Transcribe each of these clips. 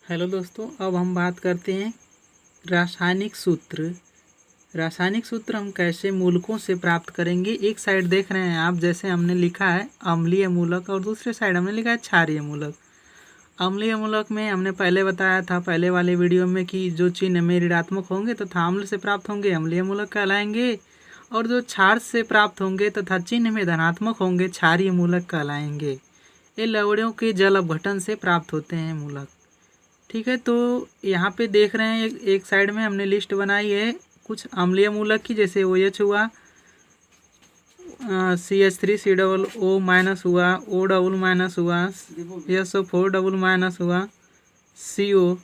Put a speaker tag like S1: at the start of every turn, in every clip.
S1: Hello दोस्तों, अब हम बात करते हैं रासायनिक सूत्र। रासायनिक सूत्र हम कैसे मूलकों से प्राप्त करेंगे। एक साइड देख रहे हैं आप, जैसे हमने लिखा है अम्लीय मूलक और दूसरे साइड हमने लिखा है क्षारीय मूलक। अम्लीय मूलक में हमने पहले बताया था पहले वाले वीडियो में कि जो चिन्ह में ऋणात्मक होंगे तथा अम्ल से प्राप्त होंगे अम्लीय मूलक कहलाएंगे, और जो क्षार से प्राप्त होंगे तथा चिन्ह में धनात्मक होंगे क्षारीय मूलक कहलाएंगे। ये लवणों के जल अपघटन से प्राप्त होते हैं मूलक। ठीक है, तो यहाँ पे देख रहे हैं एक साइड में हमने लिस्ट बनाई है कुछ अम्लीय मूलक की, जैसे OH हुआ, CH3COO- हुआ, O- हुआ, SO4 हुआ, CO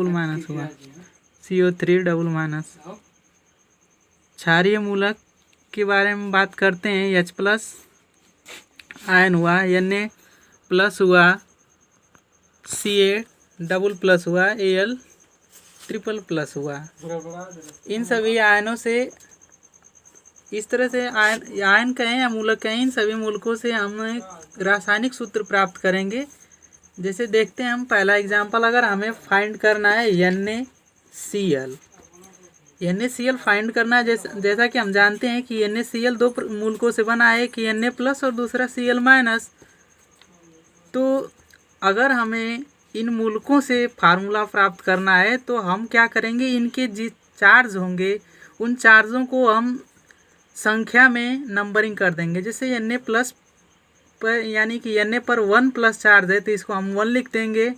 S1: हुआ, CO3 क्षारीय मूलक के बारे में बात करते हैं। H+ आयन हुआ, Na+ हुआ, Ca+ हुआ, Al++ हुआ। इन सभी आयनों से इस तरह से आयन कहें या मूलक कहें, इन सभी मूलकों से हम रासायनिक सूत्र प्राप्त करेंगे। जैसे देखते हैं हम पहला एग्जांपल, अगर हमें फाइंड करना है NaCl। फाइंड करना है, जैसा कि हम जानते हैं कि NaCl दो मूलकों से बना है, एक Na+ और दूसरा Cl-। तो अगर हमें इन मूलकों से फार्मूला प्राप्त करना है तो हम क्या करेंगे, इनके जिस चार्ज होंगे उन चार्जों को हम संख्या में नंबरिंग कर देंगे। जैसे Na+ पर यानी कि Na पर 1+ चार्ज है तो इसको हम 1 लिख देंगे,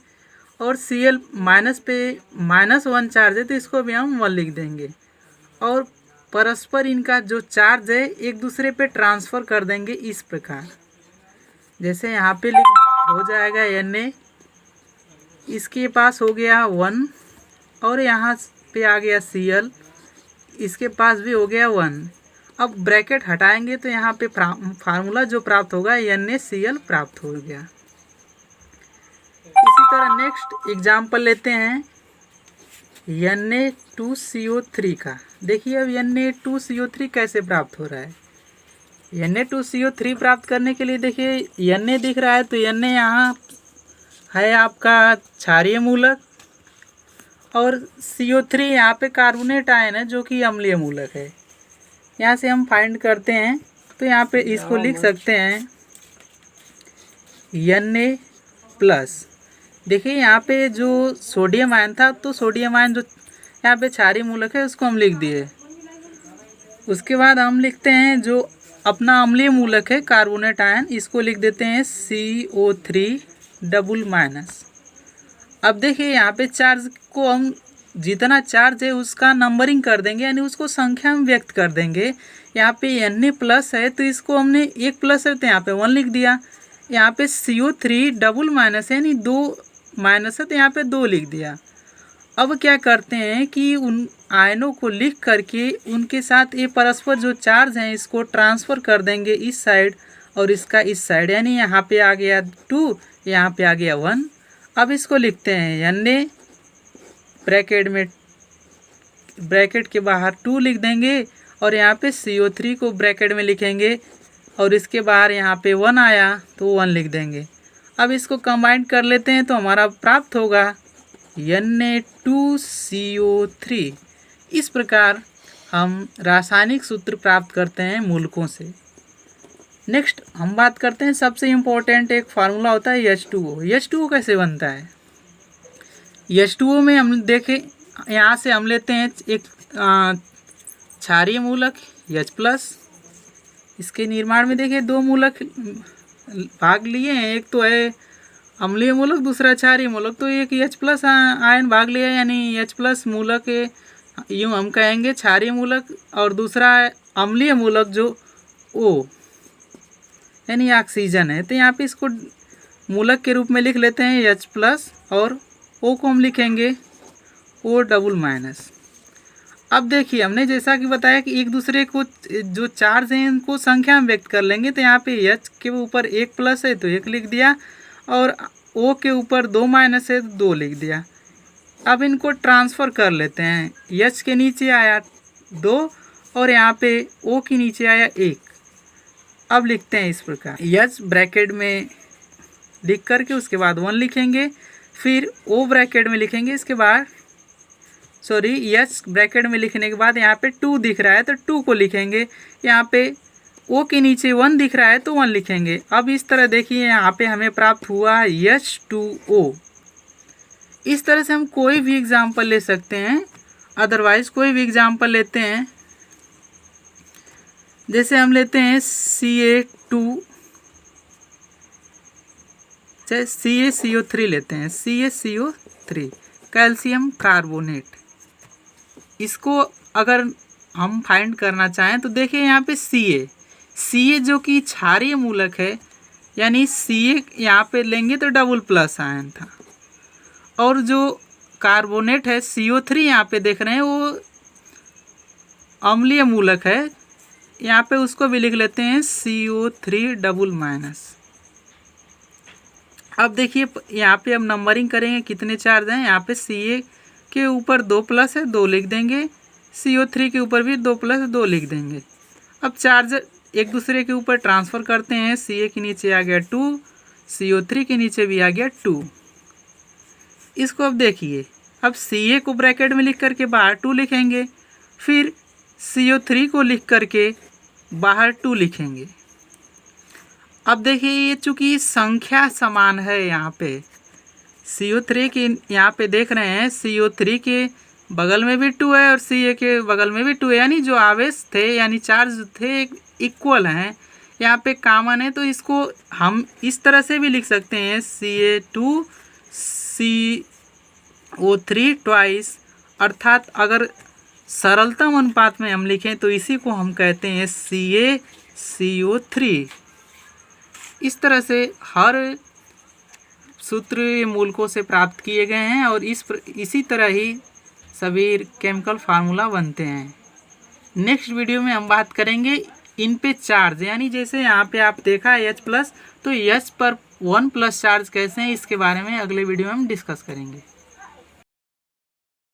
S1: और Cl- पे -1 चार्ज है तो इसको भी हम 1 लिख देंगे, और परस्पर इनका जो चार्ज है एक दूसरे पे ट्रांसफ़र कर देंगे इस प्रकार। जैसे यहाँ पे हो जाएगा Na, इसके पास हो गया 1, और यहाँ पे आ गया Cl, इसके पास भी हो गया 1। अब ब्रैकेट हटाएंगे तो यहाँ पे फार्मूला जो प्राप्त होगा NaCl प्राप्त हो गया। इसी तरह नेक्स्ट एग्जाम्पल लेते हैं Na2CO3 का। देखिए अब Na2CO3 कैसे प्राप्त हो रहा है। Na2CO3 प्राप्त करने के लिए देखिए Na दिख रहा है तो Na यहाँ है आपका क्षारीय मूलक, और CO3 यहाँ पे कार्बोनेट आयन है जो कि अम्लीय मूलक है। यहाँ से हम फाइंड करते हैं तो यहाँ पे इसको लिख सकते हैं Na+। देखिए यहाँ पे जो सोडियम आयन था तो सोडियम आयन जो यहाँ पे क्षारीय मूलक है उसको हम लिख दिए। उसके बाद हम लिखते हैं जो अपना अम्लीय मूलक है कार्बोनेट आयन, इसको लिख देते हैं CO3 अब देखिए यहाँ पे चार्ज को हम जितना चार्ज है उसका नंबरिंग कर देंगे, यानी उसको संख्या में व्यक्त कर देंगे। यहाँ पे Na+ है तो इसको हमने 1+ है तो यहाँ पे 1 लिख दिया। यहाँ पे CO3 यानी 2 माइनस है तो यहाँ पे 2 लिख दिया। अब क्या करते हैं कि उन आयनों को लिख करके उनके साथ ये परस्पर जो चार्ज हैं इसको ट्रांसफ़र कर देंगे इस साइड और इसका इस साइड, यानी यहाँ पे आ गया 2, यहाँ पे आ गया 1। अब इसको लिखते हैं Na, ब्रैकेट के बाहर 2 लिख देंगे, और यहाँ पे CO3 को ब्रैकेट में लिखेंगे, और इसके बाहर यहाँ पे 1 आया तो 1 लिख देंगे। अब इसको कंबाइन कर लेते हैं तो हमारा प्राप्त होगा Na2CO3। इस प्रकार हम रासायनिक सूत्र प्राप्त करते हैं मूलकों से। नेक्स्ट हम बात करते हैं सबसे इम्पोर्टेंट एक फार्मूला होता है H2O। H2O कैसे बनता है। H2O में हम देखें, यहाँ से हम लेते हैं एक क्षारीय मूलक H+। इसके निर्माण में देखिए 2 मूलक भाग लिए हैं, एक तो है अम्लीय मूलक, दूसरा क्षारीय मूलक। तो एक H+ आयन भाग लिया, यानी H+ मूलक यूँ हम कहेंगे क्षारीय मूलक, और दूसरा अम्लीय मूलक जो O यानी ऑक्सीजन है। तो यहाँ पे इसको मूलक के रूप में लिख लेते हैं H+, और O को हम लिखेंगे O-। अब देखिए हमने जैसा कि बताया कि एक दूसरे को जो चार्ज हैं उनको संख्या में व्यक्त कर लेंगे। तो यहाँ पे H के ऊपर 1+ है तो 1 लिख दिया, और O के ऊपर 2- है तो 2 लिख दिया। अब इनको ट्रांसफ़र कर लेते हैं। H के नीचे आया 2, और यहाँ पे O के नीचे आया 1। अब लिखते हैं इस प्रकार, H ब्रैकेट में लिख करके उसके बाद 1 लिखेंगे, फिर O ब्रैकेट में लिखेंगे, इसके बाद H ब्रैकेट में लिखने के बाद यहाँ पे 2 दिख रहा है तो 2 को लिखेंगे। यहाँ पे O के नीचे 1 दिख रहा है तो 1 लिखेंगे। अब इस तरह देखिए यहाँ पे हमें प्राप्त हुआ H2O। इस तरह से हम कोई भी एग्जाम्पल ले सकते हैं। अदरवाइज कोई भी एग्जाम्पल लेते हैं, जैसे हम लेते हैं Ca2 चाहे CaCO3 लेते हैं, CaCO3 कैल्शियम कार्बोनेट। इसको अगर हम फाइंड करना चाहें तो देखिए यहाँ पे Ca जो कि क्षारीय मूलक है, यानी Ca यहाँ पे लेंगे तो डबल प्लस आयन था, और जो कार्बोनेट है CO3 यहाँ पे देख रहे हैं वो अम्लीय मूलक है, यहाँ पे उसको भी लिख लेते हैं CO3 डबल माइनस। अब देखिए यहाँ पे अब नंबरिंग करेंगे कितने चार्ज हैं। यहाँ पे Ca के ऊपर 2 प्लस है 2 लिख देंगे, CO3 के ऊपर भी 2 प्लस 2 लिख देंगे। अब चार्ज एक दूसरे के ऊपर ट्रांसफ़र करते हैं। Ca के नीचे आ गया 2, CO3 के नीचे भी आ गया 2। इसको अब देखिए, अब Ca को ब्रैकेट में लिख करके बाहर 2 लिखेंगे, फिर CO3 को लिख करके बाहर 2 लिखेंगे। अब देखिए ये चूँकि संख्या समान है, यहाँ पे CO3 के यहाँ पे देख रहे हैं CO3 के बगल में भी 2 है और Ca के बगल में भी 2 है, यानी जो आवेश थे यानी चार्ज थे इक्वल हैं, यहाँ पे कॉमन है। तो इसको हम इस तरह से भी लिख सकते हैं Ca2CO3 ट्वाइस, अर्थात अगर सरलतम अनुपात में हम लिखें तो इसी को हम कहते हैं CaCO3। इस तरह से हर सूत्र मूलकों से प्राप्त किए गए हैं और इसी तरह ही सभी केमिकल फार्मूला बनते हैं। नेक्स्ट वीडियो में हम बात करेंगे इन पे चार्ज, यानी जैसे यहाँ पे आप देखा H+, तो H पर 1+ चार्ज कैसे हैं, इसके बारे में अगले वीडियो में हम डिस्कस करेंगे।